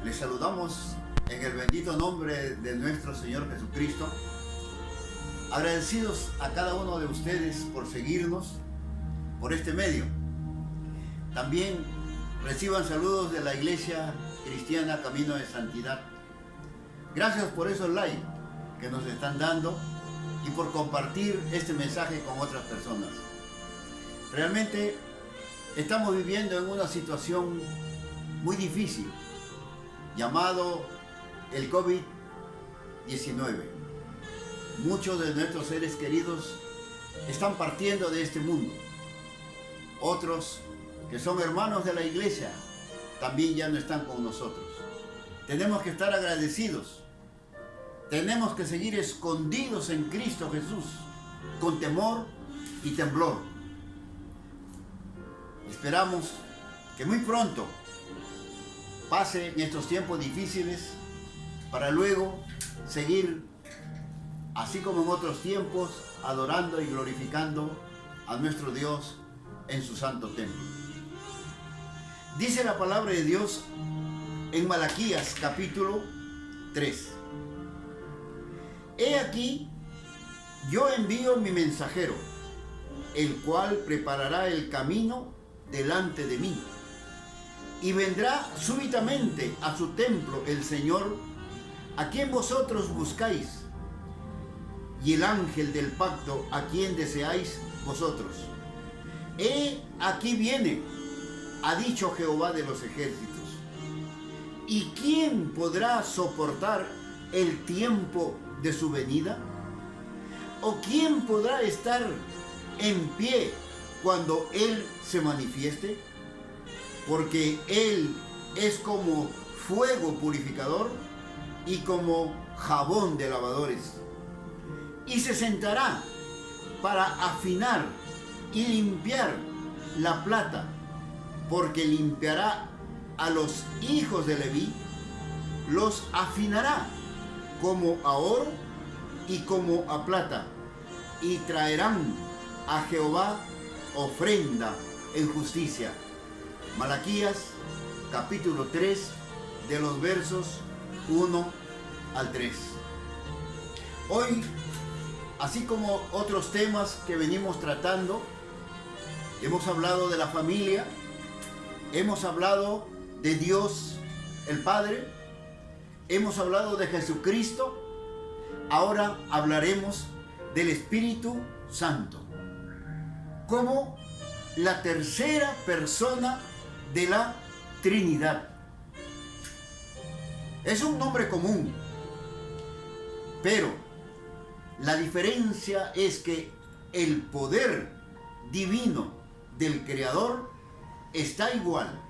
Les saludamos en el bendito nombre de nuestro Señor Jesucristo, agradecidos a cada uno de ustedes por seguirnos por este medio. También reciban saludos de la Iglesia Cristiana Camino de Santidad. Gracias por esos likes que nos están dando y por compartir este mensaje con otras personas. Realmente estamos viviendo en una situación muy difícil, llamado el COVID-19. Muchos de nuestros seres queridos están partiendo de este mundo. Otros que son hermanos de la iglesia también ya no están con nosotros. Tenemos que estar agradecidos. Tenemos que seguir escondidos en Cristo Jesús, con temor y temblor. Esperamos que muy pronto pasen estos tiempos difíciles para luego seguir, así como en otros tiempos, adorando y glorificando a nuestro Dios en su santo templo. Dice la palabra de Dios en Malaquías capítulo 3. He aquí, yo envío mi mensajero, el cual preparará el camino delante de mí. Y vendrá súbitamente a su templo el Señor, a quien vosotros buscáis, y el ángel del pacto, a quien deseáis vosotros. He aquí viene, ha dicho Jehová de los ejércitos. ¿Y quién podrá soportar el tiempo de su venida? ¿O quién podrá estar en pie cuando Él se manifieste? Porque Él es como fuego purificador y como jabón de lavadores. Y se sentará para afinar y limpiar la plata, porque limpiará a los hijos de Leví, los afinará como a oro y como a plata, y traerán a Jehová ofrenda en justicia. Malaquías capítulo 3, de los versos 1 al 3. Hoy, así como otros temas que venimos tratando, hemos hablado de la familia, hemos hablado de Dios el Padre, hemos hablado de Jesucristo, ahora hablaremos del Espíritu Santo, como la tercera persona de la Trinidad. Es un nombre común, pero la diferencia es que el poder divino del Creador está igual,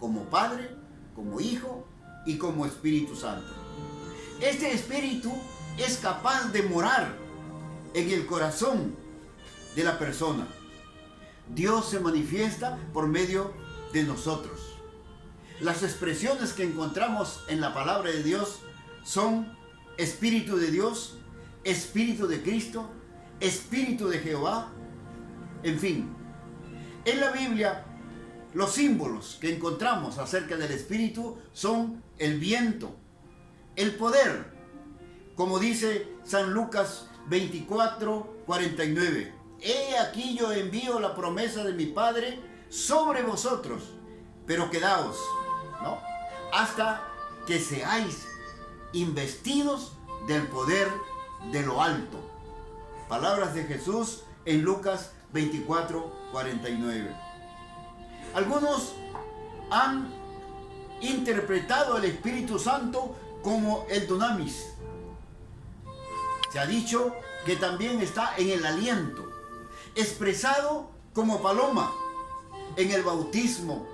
como Padre, como Hijo y como Espíritu Santo. Este Espíritu es capaz de morar en el corazón de la persona. Dios se manifiesta por medio de nosotros. Las expresiones que encontramos en la palabra de Dios son Espíritu de Dios, Espíritu de Cristo, Espíritu de Jehová, en fin. En la Biblia, los símbolos que encontramos acerca del Espíritu son el viento, el poder, como dice San Lucas 24:49. He aquí yo envío la promesa de mi Padre sobre vosotros, pero quedaos, ¿no?, hasta que seáis investidos del poder de lo alto. Palabras de Jesús en Lucas 24:49. Algunos han interpretado el Espíritu Santo como el dunamis. Se ha dicho que también está en el aliento, expresado como paloma. En el bautismo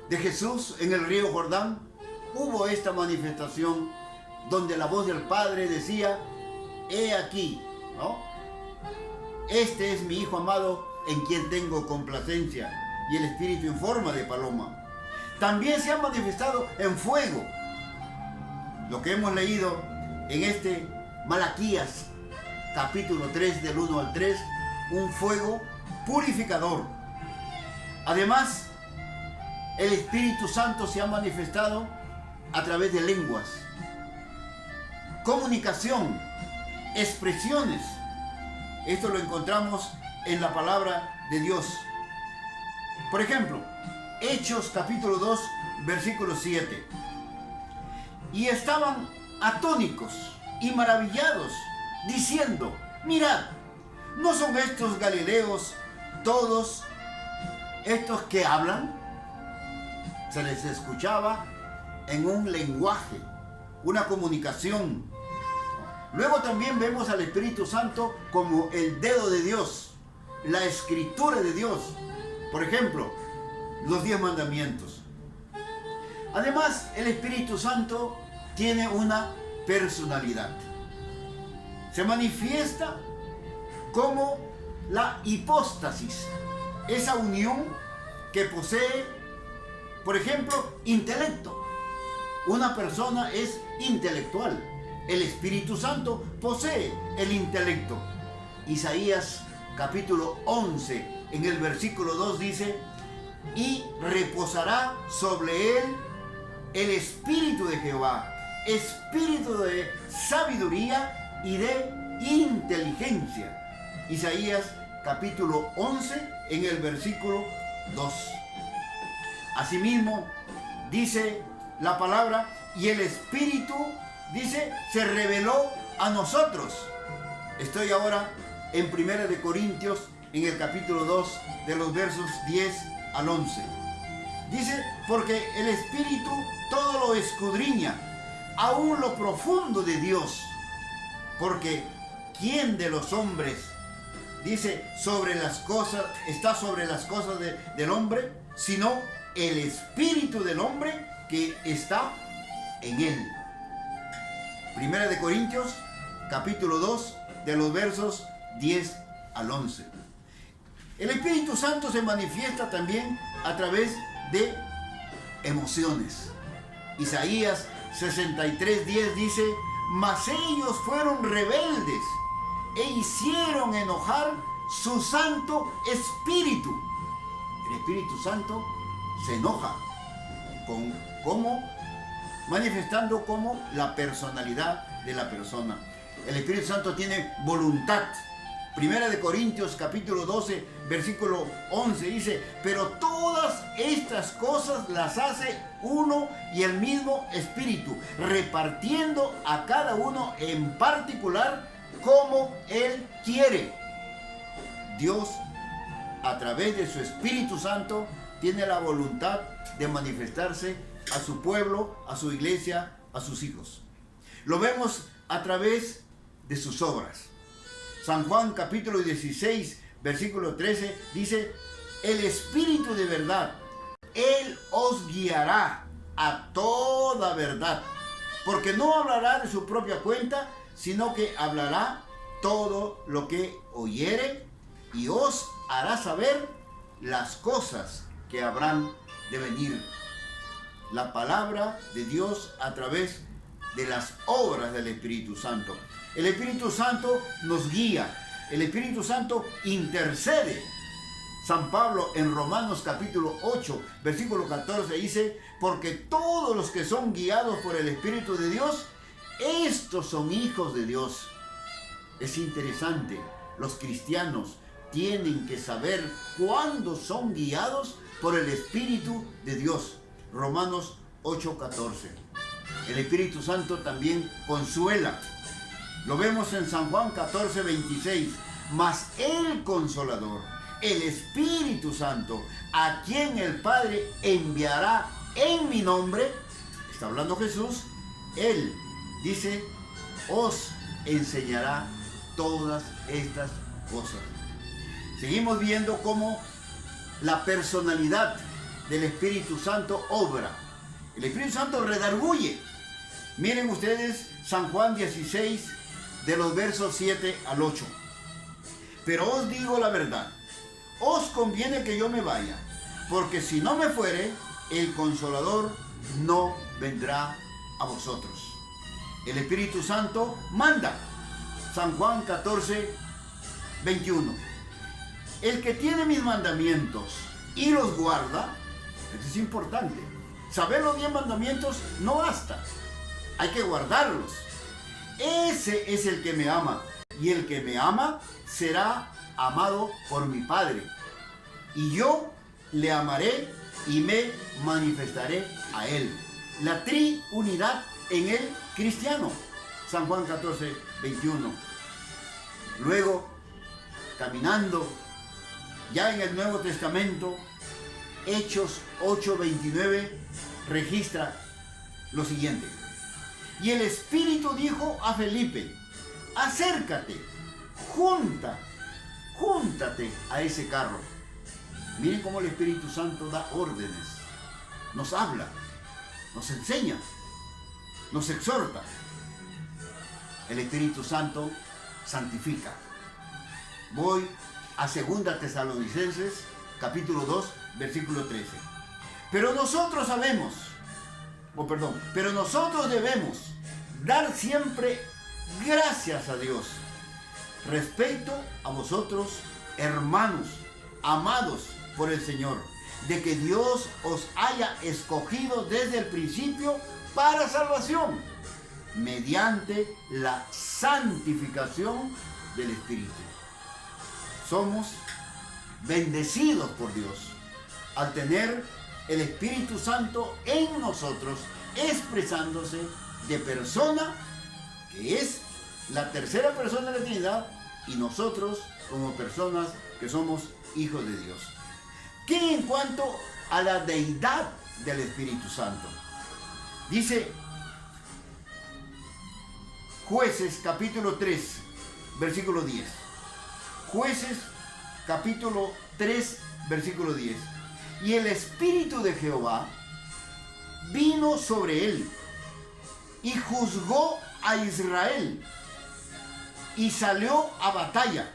de Jesús en el río Jordán hubo esta manifestación donde la voz del Padre decía: he aquí, ¿no?, este es mi Hijo amado en quien tengo complacencia, y el Espíritu en forma de paloma. También se ha manifestado en fuego, lo que hemos leído en este Malaquías capítulo 3 del 1 al 3, un fuego purificador. Además, el Espíritu Santo se ha manifestado a través de lenguas, comunicación, expresiones. Esto lo encontramos en la palabra de Dios. Por ejemplo, Hechos capítulo 2, versículo 7. Y estaban atónicos y maravillados, diciendo: mirad, ¿no son estos galileos todos estos que hablan? Se les escuchaba en un lenguaje, una comunicación. Luego también vemos al Espíritu Santo como el dedo de Dios, la escritura de Dios. Por ejemplo, los 10 mandamientos. Además, el Espíritu Santo tiene una personalidad. Se manifiesta como la hipóstasis, esa unión que posee, por ejemplo, intelecto. Una persona es intelectual. El Espíritu Santo posee el intelecto. Isaías capítulo 11, en el versículo 2 dice: y reposará sobre él el Espíritu de Jehová, espíritu de sabiduría y de inteligencia. Isaías capítulo 11, en el versículo 2. Asimismo, dice la palabra, y el Espíritu, dice, se reveló a nosotros. Estoy ahora en 1 de Corintios, en el capítulo 2, de los versos 10 al 11. Dice: porque el Espíritu todo lo escudriña, aún lo profundo de Dios. Porque ¿quién de los hombres, dice, sobre las cosas, está sobre las cosas del hombre, sino el Espíritu del hombre que está en él? 1 de Corintios, capítulo 2, de los versos 10 al 11. El Espíritu Santo se manifiesta también a través de emociones. Isaías 63:10 dice: mas ellos fueron rebeldes e hicieron enojar su Santo Espíritu. El Espíritu Santo se enoja manifestando como la personalidad de la persona. El Espíritu Santo tiene voluntad. 1 de Corintios capítulo 12, versículo 11 dice: pero todas estas cosas las hace uno y el mismo Espíritu, repartiendo a cada uno en particular como Él quiere. Dios, a través de su Espíritu Santo, tiene la voluntad de manifestarse a su pueblo, a su iglesia, a sus hijos. Lo vemos a través de sus obras. San Juan capítulo 16, versículo 13 dice: el Espíritu de verdad, Él os guiará a toda verdad, porque no hablará de su propia cuenta, sino que hablará todo lo que oyere y os hará saber las cosas que habrán de venir. La palabra de Dios a través de las obras del Espíritu Santo. El Espíritu Santo nos guía. El Espíritu Santo intercede. San Pablo en Romanos capítulo 8, versículo 14 dice: porque todos los que son guiados por el Espíritu de Dios, estos son hijos de Dios. Es interesante. Los cristianos tienen que saber cuándo son guiados por el Espíritu de Dios. Romanos 8:14. El Espíritu Santo también consuela. Lo vemos en San Juan 14:26. Mas el Consolador, el Espíritu Santo, a quien el Padre enviará en mi nombre, está hablando Jesús, Él dice: os enseñará todas estas cosas. Seguimos viendo cómo la personalidad del Espíritu Santo obra. El Espíritu Santo redarguye. Miren ustedes San Juan 16, de los versos 7 al 8. Pero os digo la verdad, os conviene que yo me vaya, porque si no me fuere, el Consolador no vendrá a vosotros. El Espíritu Santo manda. San Juan 14:21. El que tiene mis mandamientos y los guarda, esto es importante, saber los 10 mandamientos no basta. Hay que guardarlos. Ese es el que me ama. Y el que me ama será amado por mi Padre. Y yo le amaré y me manifestaré a él. La triunidad en el cristiano. San Juan 14, 21. Luego, caminando ya en el Nuevo Testamento, Hechos 8, 29 registra lo siguiente. Y el Espíritu dijo a Felipe: acércate, júntate a ese carro. Miren cómo el Espíritu Santo da órdenes, nos habla, nos enseña, nos exhorta. El Espíritu Santo santifica. Voy a 2 Tesalonicenses, capítulo 2, versículo 13. Pero nosotros debemos dar siempre gracias a Dios respecto a vosotros, hermanos, amados por el Señor, de que Dios os haya escogido desde el principio para salvación, mediante la santificación del Espíritu. Somos bendecidos por Dios al tener el Espíritu Santo en nosotros, expresándose de persona, que es la tercera persona de la Trinidad, y nosotros como personas que somos hijos de Dios. ¿Qué en cuanto a la deidad del Espíritu Santo? Dice Jueces capítulo 3, versículo 10. Jueces capítulo 3, versículo 10. Y el Espíritu de Jehová vino sobre él y juzgó a Israel y salió a batalla,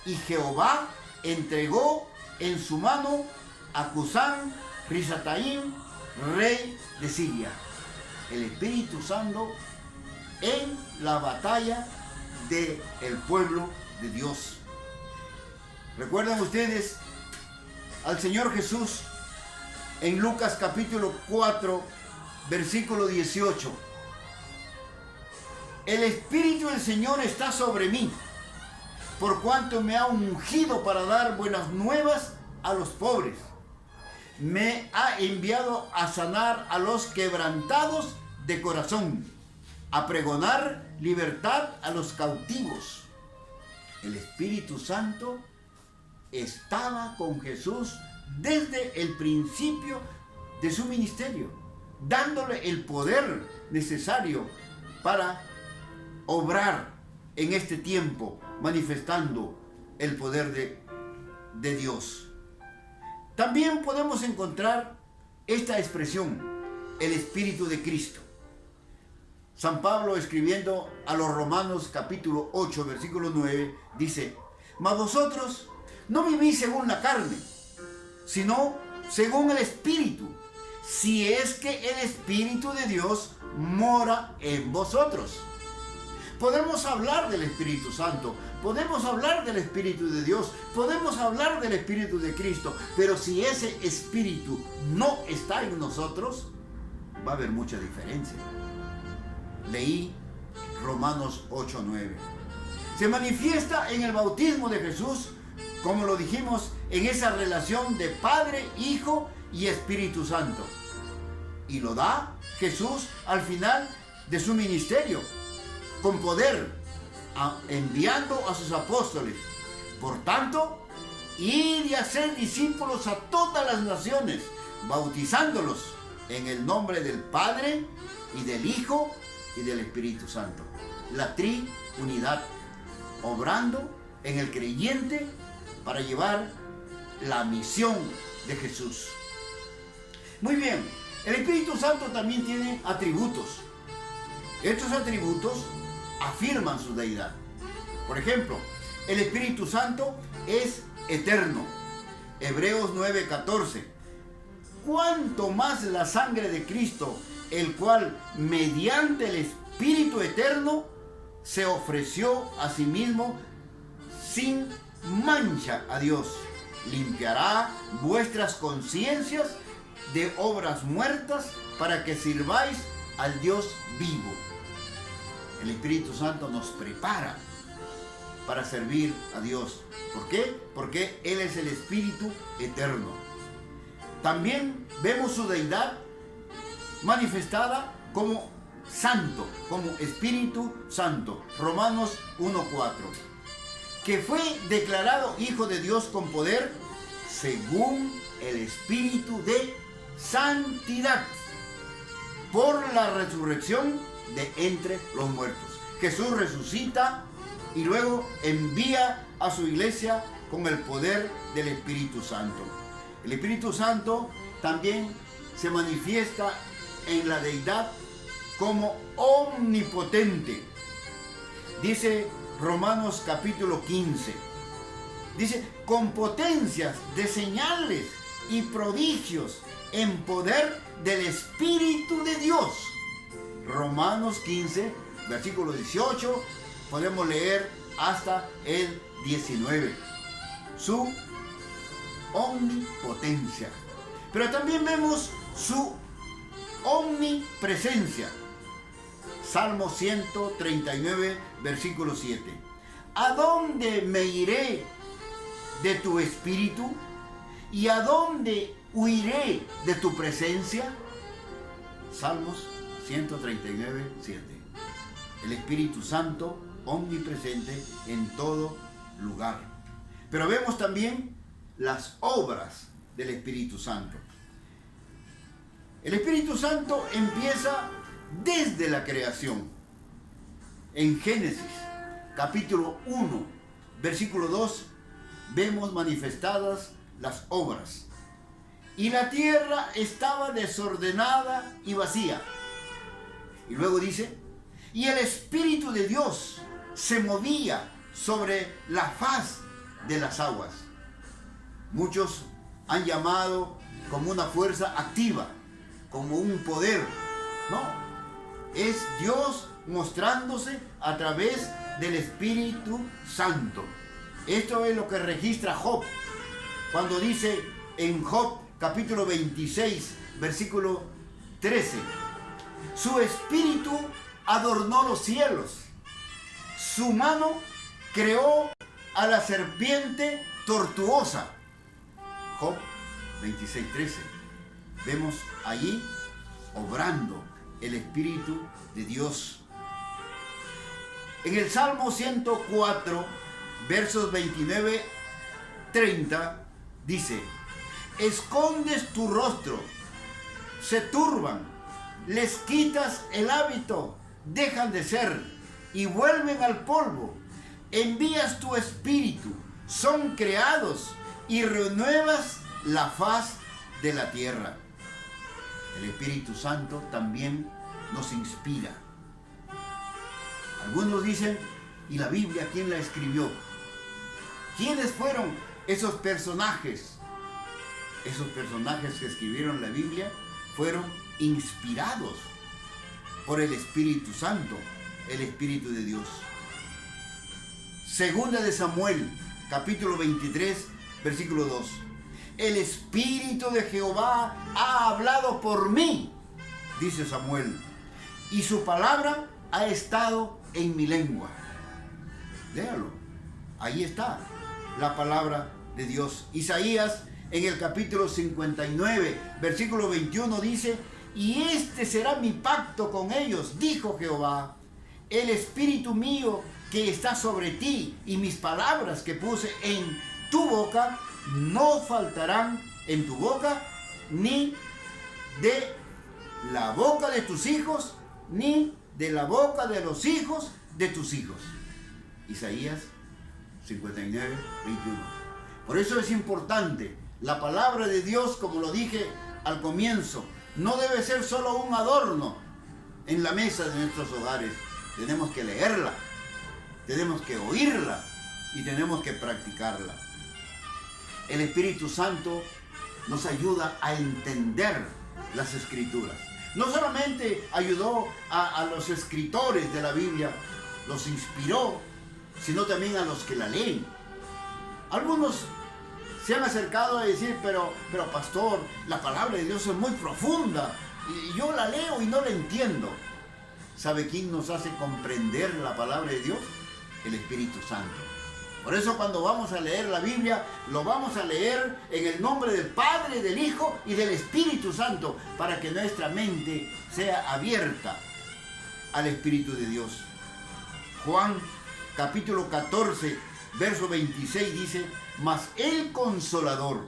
y Jehová entregó en su mano a Cusán Risataim, rey de Siria. El Espíritu Santo en la batalla del pueblo de Dios. ¿Recuerdan ustedes al Señor Jesús en Lucas capítulo 4, versículo 18? El Espíritu del Señor está sobre mí, por cuanto me ha ungido para dar buenas nuevas a los pobres. Me ha enviado a sanar a los quebrantados de corazón, a pregonar libertad a los cautivos. El Espíritu Santo estaba con Jesús desde el principio de su ministerio, dándole el poder necesario para obrar en este tiempo, manifestando el poder de Dios. También podemos encontrar esta expresión, el Espíritu de Cristo. San Pablo, escribiendo a los Romanos capítulo 8, versículo 9, dice: mas vosotros no vivís según la carne, sino según el Espíritu, si es que el Espíritu de Dios mora en vosotros. Podemos hablar del Espíritu Santo, podemos hablar del Espíritu de Dios, podemos hablar del Espíritu de Cristo, pero si ese Espíritu no está en nosotros, va a haber mucha diferencia. Leí Romanos 8:9. Se manifiesta en el bautismo de Jesús, como lo dijimos, en esa relación de Padre, Hijo y Espíritu Santo. Y lo da Jesús al final de su ministerio, con poder, enviando a sus apóstoles. Por tanto, id y hacer discípulos a todas las naciones, bautizándolos en el nombre del Padre y del Hijo y del Espíritu Santo. La triunidad obrando en el creyente para llevar la misión de Jesús. Muy bien, el Espíritu Santo también tiene atributos. Estos atributos afirman su deidad. Por ejemplo, el Espíritu Santo es eterno. Hebreos 9:14. Cuanto más la sangre de Cristo, el cual mediante el Espíritu eterno se ofreció a sí mismo sin mancha a Dios, limpiará vuestras conciencias de obras muertas para que sirváis al Dios vivo. El Espíritu Santo nos prepara para servir a Dios. ¿Por qué? Porque Él es el Espíritu eterno. También vemos su deidad manifestada como Santo, como Espíritu Santo. Romanos 1:4. Que fue declarado Hijo de Dios con poder según el Espíritu de Santidad por la resurrección de entre los muertos. Jesús resucita y luego envía a su iglesia con el poder del Espíritu Santo. El Espíritu Santo también se manifiesta en la deidad como omnipotente. Dice Romanos capítulo 15. Dice, con potencias de señales y prodigios en poder del Espíritu de Dios. Romanos 15, versículo 18, podemos leer hasta el 19. Su omnipotencia. Pero también vemos su omnipresencia. Salmo 139, versículo 7. ¿A dónde me iré de tu espíritu? ¿Y a dónde huiré de tu presencia? Salmos 139, 7. El Espíritu Santo omnipresente en todo lugar. Pero vemos también las obras del Espíritu Santo. El Espíritu Santo empieza desde la creación. En Génesis, capítulo 1, versículo 2, vemos manifestadas las obras. Y la tierra estaba desordenada y vacía. Y luego dice, y el Espíritu de Dios se movía sobre la faz de las aguas. Muchos han llamado como una fuerza activa, como un poder. No, es Dios mostrándose a través del Espíritu Santo. Esto es lo que registra Job, cuando dice en Job capítulo 26, versículo 13, su espíritu adornó los cielos, su mano creó a la serpiente tortuosa. Job 26, 13. Vemos allí obrando el Espíritu de Dios. En el Salmo 104, versos 29, 30, dice, escondes tu rostro, se turban, les quitas el hábito, dejan de ser y vuelven al polvo. Envías tu espíritu, son creados y renuevas la faz de la tierra. El Espíritu Santo también nos inspira. Algunos dicen, ¿y la Biblia quién la escribió? ¿Quiénes fueron esos personajes? Esos personajes que escribieron la Biblia fueron inspirados por el Espíritu Santo, el Espíritu de Dios. Segunda de Samuel, capítulo 23, versículo 2. El Espíritu de Jehová ha hablado por mí, dice Samuel, y su palabra ha estado en mi lengua. Léalo, ahí está la palabra de Dios. Isaías en el capítulo 59, versículo 21 dice, y este será mi pacto con ellos, dijo Jehová, el Espíritu mío que está sobre ti y mis palabras que puse en tu boca no faltarán en tu boca, ni de la boca de tus hijos, ni de la boca de los hijos de tus hijos. Isaías 59, 21. Por eso es importante la palabra de Dios, como lo dije al comienzo, no debe ser solo un adorno en la mesa de nuestros hogares. Tenemos que leerla, tenemos que oírla y tenemos que practicarla. El Espíritu Santo nos ayuda a entender las Escrituras. No solamente ayudó a los escritores de la Biblia, los inspiró, sino también a los que la leen. Algunos se han acercado a decir, pero pastor, la palabra de Dios es muy profunda y yo la leo y no la entiendo. ¿Sabe quién nos hace comprender la palabra de Dios? El Espíritu Santo. Por eso cuando vamos a leer la Biblia, lo vamos a leer en el nombre del Padre, del Hijo y del Espíritu Santo, para que nuestra mente sea abierta al Espíritu de Dios. Juan capítulo 14, verso 26 dice, mas el Consolador,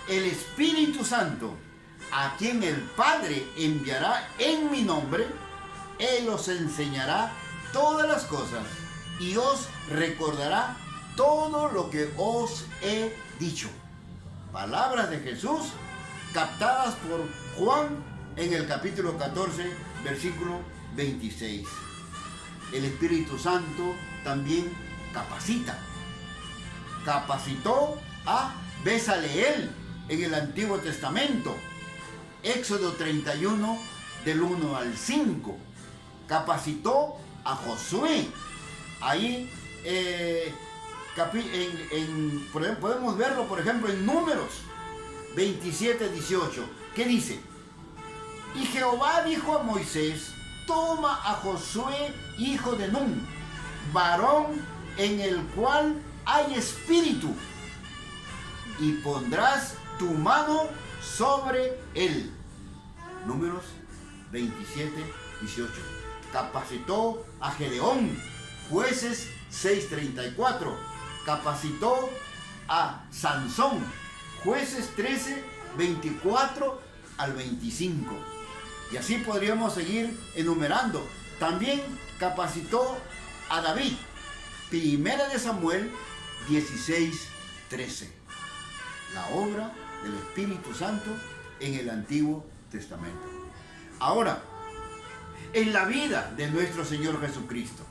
el Espíritu Santo, a quien el Padre enviará en mi nombre, Él os enseñará todas las cosas y os recordará todo lo que os he dicho. Palabras de Jesús captadas por Juan en el capítulo 14, versículo 26. El Espíritu Santo también capacita. Capacitó a Bezaleel en el Antiguo Testamento. Éxodo 31, del 1 al 5. Capacitó a Josué. Ahí podemos verlo, por ejemplo, en Números 27, 18. ¿Qué dice? Y Jehová dijo a Moisés, toma a Josué, hijo de Nun, varón en el cual hay espíritu, y pondrás tu mano sobre él. Números 27, 18. Capacitó a Gedeón, Jueces 6:34. Capacitó a Sansón, Jueces 13, 24 al 25. Y así podríamos seguir enumerando. También capacitó a David, Primera de Samuel 16:13. La obra del Espíritu Santo en el Antiguo Testamento. Ahora, en la vida de nuestro Señor Jesucristo,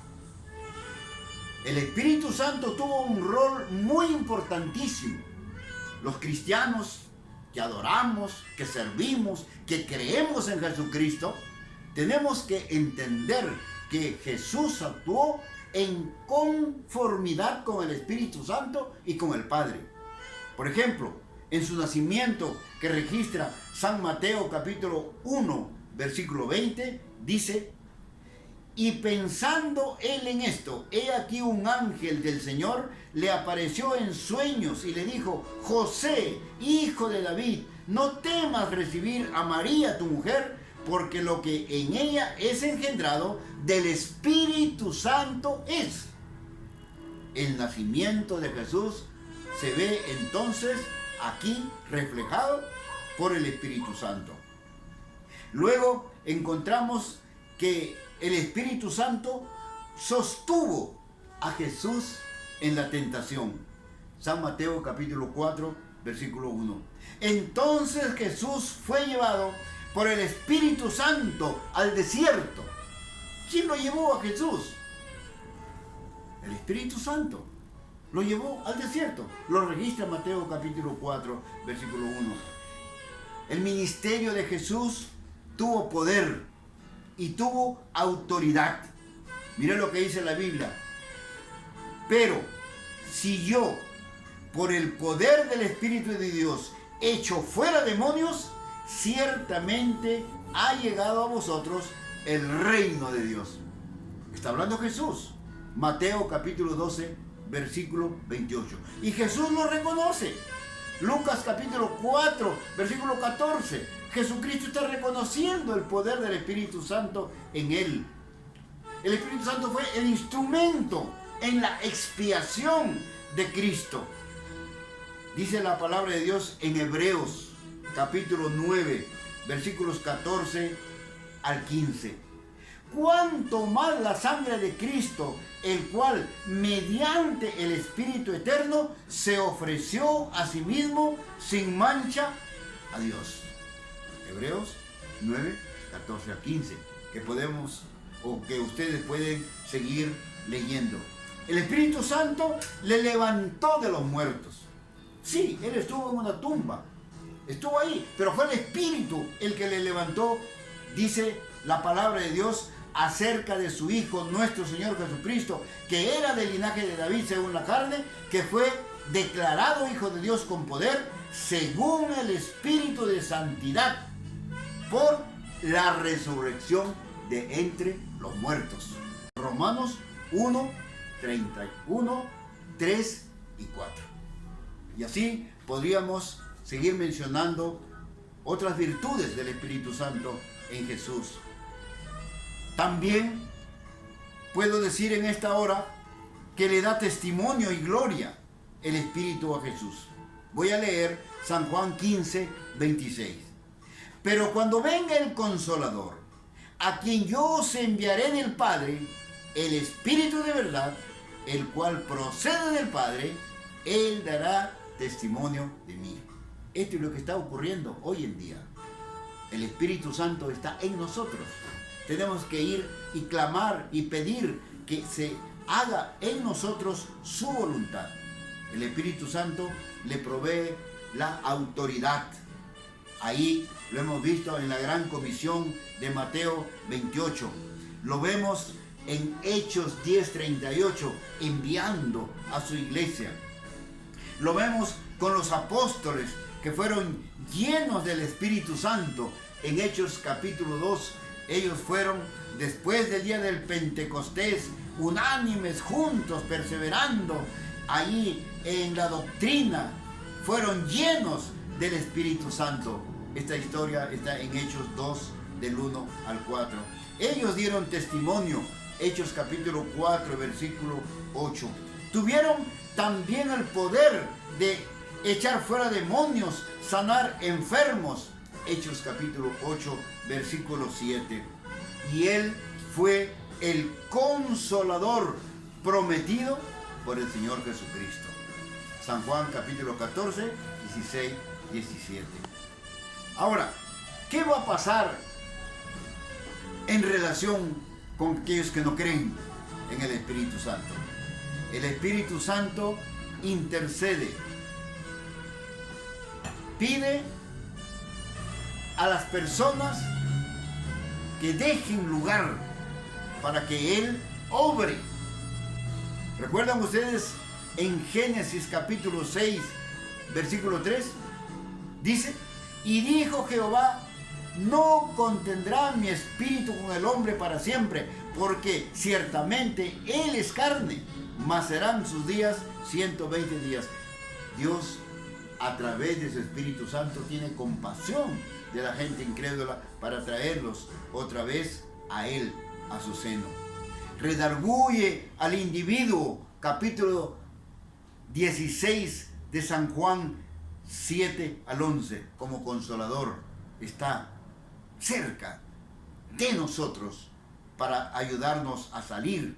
el Espíritu Santo tuvo un rol muy importantísimo. Los cristianos que adoramos, que servimos, que creemos en Jesucristo, tenemos que entender que Jesús actuó en conformidad con el Espíritu Santo y con el Padre. Por ejemplo, en su nacimiento que registra San Mateo capítulo 1, versículo 20, dice, y pensando él en esto, he aquí un ángel del Señor le apareció en sueños y le dijo, José, hijo de David, no temas recibir a María tu mujer, porque lo que en ella es engendrado del Espíritu Santo es. El nacimiento de Jesús se ve entonces aquí reflejado por el Espíritu Santo. Luego encontramos que el Espíritu Santo sostuvo a Jesús en la tentación. San Mateo capítulo 4, versículo 1. Entonces Jesús fue llevado por el Espíritu Santo al desierto. ¿Quién lo llevó a Jesús? El Espíritu Santo lo llevó al desierto. Lo registra Mateo capítulo 4, versículo 1. El ministerio de Jesús tuvo poder y tuvo autoridad. Mira lo que dice la Biblia. Pero si yo, por el poder del Espíritu de Dios, echo fuera demonios, ciertamente ha llegado a vosotros el reino de Dios. Está hablando Jesús. Mateo capítulo 12, versículo 28. Y Jesús lo reconoce. Lucas capítulo 4, versículo 14. Jesucristo está reconociendo el poder del Espíritu Santo en él. El Espíritu Santo fue el instrumento en la expiación de Cristo. Dice la palabra de Dios en Hebreos capítulo 9, versículos 14 al 15. Cuánto más la sangre de Cristo, el cual mediante el Espíritu Eterno se ofreció a sí mismo sin mancha a Dios. Hebreos 9, 14 al 15, que podemos o que ustedes pueden seguir leyendo. El Espíritu Santo le levantó de los muertos. Sí, él estuvo en una tumba, estuvo ahí, pero fue el Espíritu el que le levantó. Dice la palabra de Dios acerca de su Hijo, nuestro Señor Jesucristo, que era del linaje de David según la carne, que fue declarado hijo de Dios con poder, según el Espíritu de santidad, por la resurrección de entre los muertos. Romanos 1, 31, 3 y 4. Y así podríamos seguir mencionando otras virtudes del Espíritu Santo en Jesús. También puedo decir en esta hora que le da testimonio y gloria el Espíritu a Jesús. Voy a leer San Juan 15, 26. Pero cuando venga el Consolador, a quien yo os enviaré del Padre, el Espíritu de verdad, el cual procede del Padre, Él dará testimonio de mí. Esto es lo que está ocurriendo hoy en día. El Espíritu Santo está en nosotros. Tenemos que ir y clamar y pedir que se haga en nosotros su voluntad. El Espíritu Santo le provee la autoridad. Ahí lo hemos visto en la gran comisión de Mateo 28. Lo vemos en Hechos 10:38, enviando a su iglesia. Lo vemos con los apóstoles que fueron llenos del Espíritu Santo. En Hechos capítulo 2, ellos fueron, después del día del Pentecostés, unánimes, juntos, perseverando ahí en la doctrina, fueron llenos del Espíritu Santo. Esta historia está en Hechos 2, del 1 al 4. Ellos dieron testimonio, Hechos capítulo 4, versículo 8. Tuvieron también el poder de echar fuera demonios, sanar enfermos, Hechos capítulo 8, versículo 7. Y Él fue el Consolador prometido por el Señor Jesucristo. San Juan capítulo 14, 16, 17. Ahora, ¿qué va a pasar en relación con aquellos que no creen en el Espíritu Santo? El Espíritu Santo intercede, pide a las personas que dejen lugar para que Él obre. ¿Recuerdan ustedes en Génesis capítulo 6, versículo 3? Dice: y dijo Jehová, no contendrá mi espíritu con el hombre para siempre, porque ciertamente Él es carne, mas serán sus días 120 días. Dios, a través de su Espíritu Santo, tiene compasión de la gente incrédula para traerlos otra vez a Él, a su seno. Redarguye al individuo, capítulo 16 de San Juan 7 al 11, como consolador. Está cerca de nosotros para ayudarnos a salir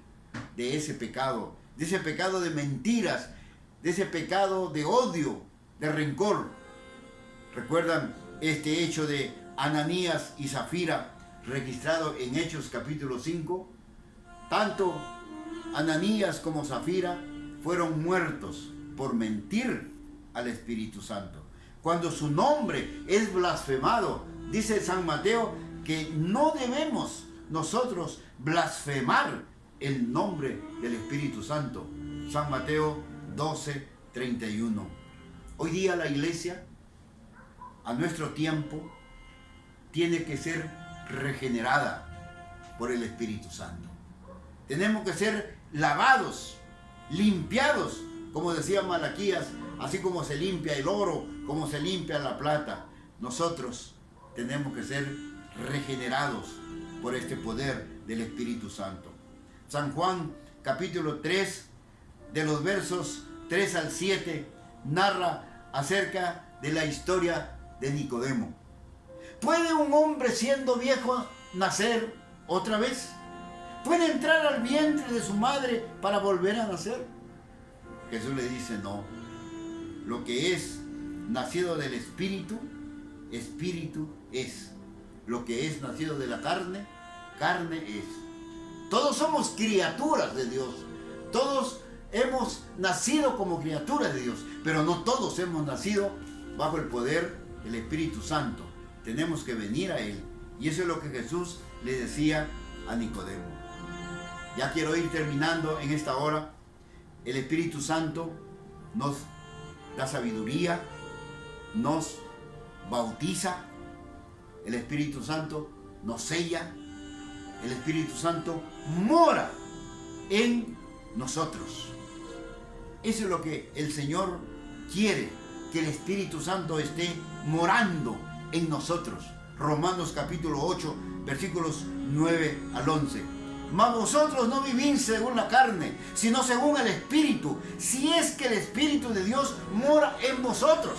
de ese pecado de mentiras, de ese pecado de odio, de rencor. ¿Recuerdan este hecho de Ananías y Zafira registrado en Hechos capítulo 5? Tanto Ananías como Zafira fueron muertos por mentir al Espíritu Santo. Cuando su nombre es blasfemado, dice San Mateo que no debemos nosotros blasfemar el nombre del Espíritu Santo. San Mateo 12, 31. Hoy día la iglesia, a nuestro tiempo, tiene que ser regenerada por el Espíritu Santo. Tenemos que ser lavados, limpiados, como decía Malaquías, así como se limpia el oro, como se limpia la plata. Nosotros tenemos que ser regenerados por este poder del Espíritu Santo. San Juan capítulo 3, de los versos 3 al 7, narra acerca de la historia de Nicodemo. ¿Puede un hombre siendo viejo nacer otra vez? ¿Puede entrar al vientre de su madre para volver a nacer? Jesús le dice: no. Lo que es nacido del Espíritu, Espíritu es. Lo que es nacido de la carne, carne es. Todos somos criaturas de Dios. Todos hemos nacido como criaturas de Dios, pero no todos hemos nacido bajo el poder del Espíritu Santo. Tenemos que venir a Él. Y eso es lo que Jesús le decía a Nicodemo. Ya quiero ir terminando en esta hora. El Espíritu Santo nos da sabiduría, nos bautiza, el Espíritu Santo nos sella, el Espíritu Santo mora en nosotros. Eso es lo que el Señor quiere, que el Espíritu Santo esté morando en nosotros. Romanos capítulo 8, versículos 9 al 11. Mas vosotros no vivís según la carne, sino según el Espíritu, si es que el Espíritu de Dios mora en vosotros.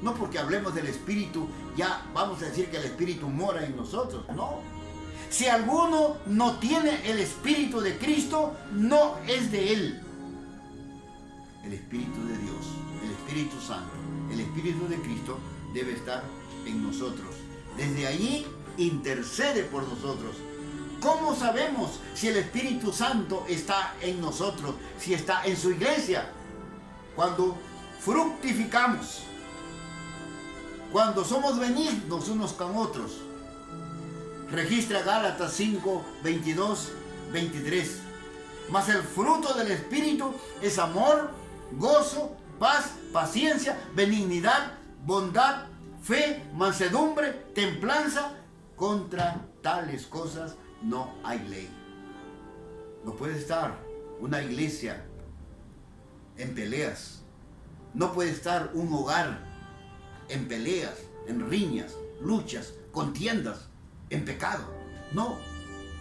No porque hablemos del Espíritu, ya vamos a decir que el Espíritu mora en nosotros. No. Si alguno no tiene el Espíritu de Cristo, no es de Él. El Espíritu de Dios, el Espíritu Santo, el Espíritu de Cristo debe estar en nosotros. Desde allí intercede por nosotros. ¿Cómo sabemos si el Espíritu Santo está en nosotros, si está en su iglesia? Cuando fructificamos, cuando somos benignos unos con otros. Registra Gálatas 5, 22, 23. Mas el fruto del Espíritu es amor, gozo, paz, paciencia, benignidad, bondad, fe, mansedumbre, templanza. Contra tales cosas no hay ley. No puede estar una iglesia en peleas. No puede estar un hogar en peleas, en riñas, luchas, contiendas, en pecado. No,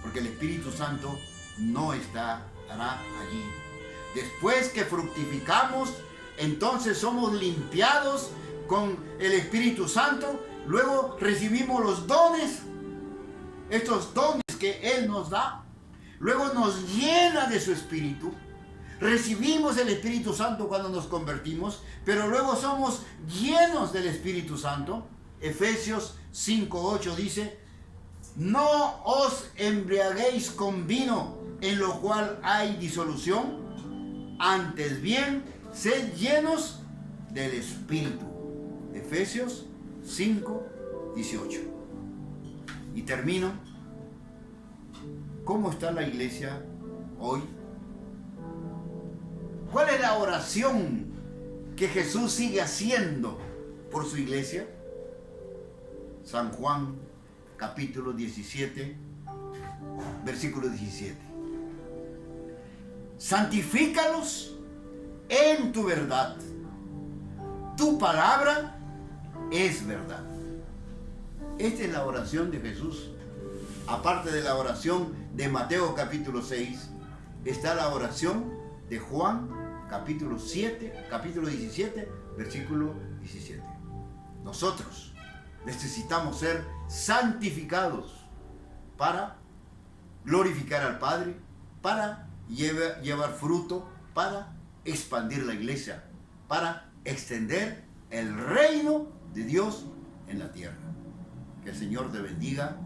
porque el Espíritu Santo no estará allí. Después que fructificamos, entonces somos limpiados con el Espíritu Santo. Luego recibimos los dones, estos dones que Él nos da. Luego nos llena de su Espíritu. Recibimos el Espíritu Santo cuando nos convertimos, pero luego somos llenos del Espíritu Santo. Efesios 5:8 dice: no os embriaguéis con vino, en lo cual hay disolución, antes bien, sed llenos del Espíritu. Efesios 5:18. Y termino. ¿Cómo está la iglesia hoy? ¿Cuál es la oración que Jesús sigue haciendo por su iglesia? San Juan capítulo 17, versículo 17. Santifícalos en tu verdad. Tu palabra es verdad. Esta es la oración de Jesús. Aparte de la oración de Mateo capítulo 6, está la oración de Juan capítulo 17, versículo 17. Nosotros necesitamos ser santificados para glorificar al Padre, para llevar fruto, para expandir la iglesia, para extender el reino de Dios en la tierra. Que el Señor te bendiga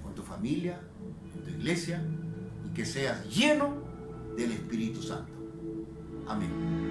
con tu familia, con tu iglesia, y que seas lleno del Espíritu Santo. Amén.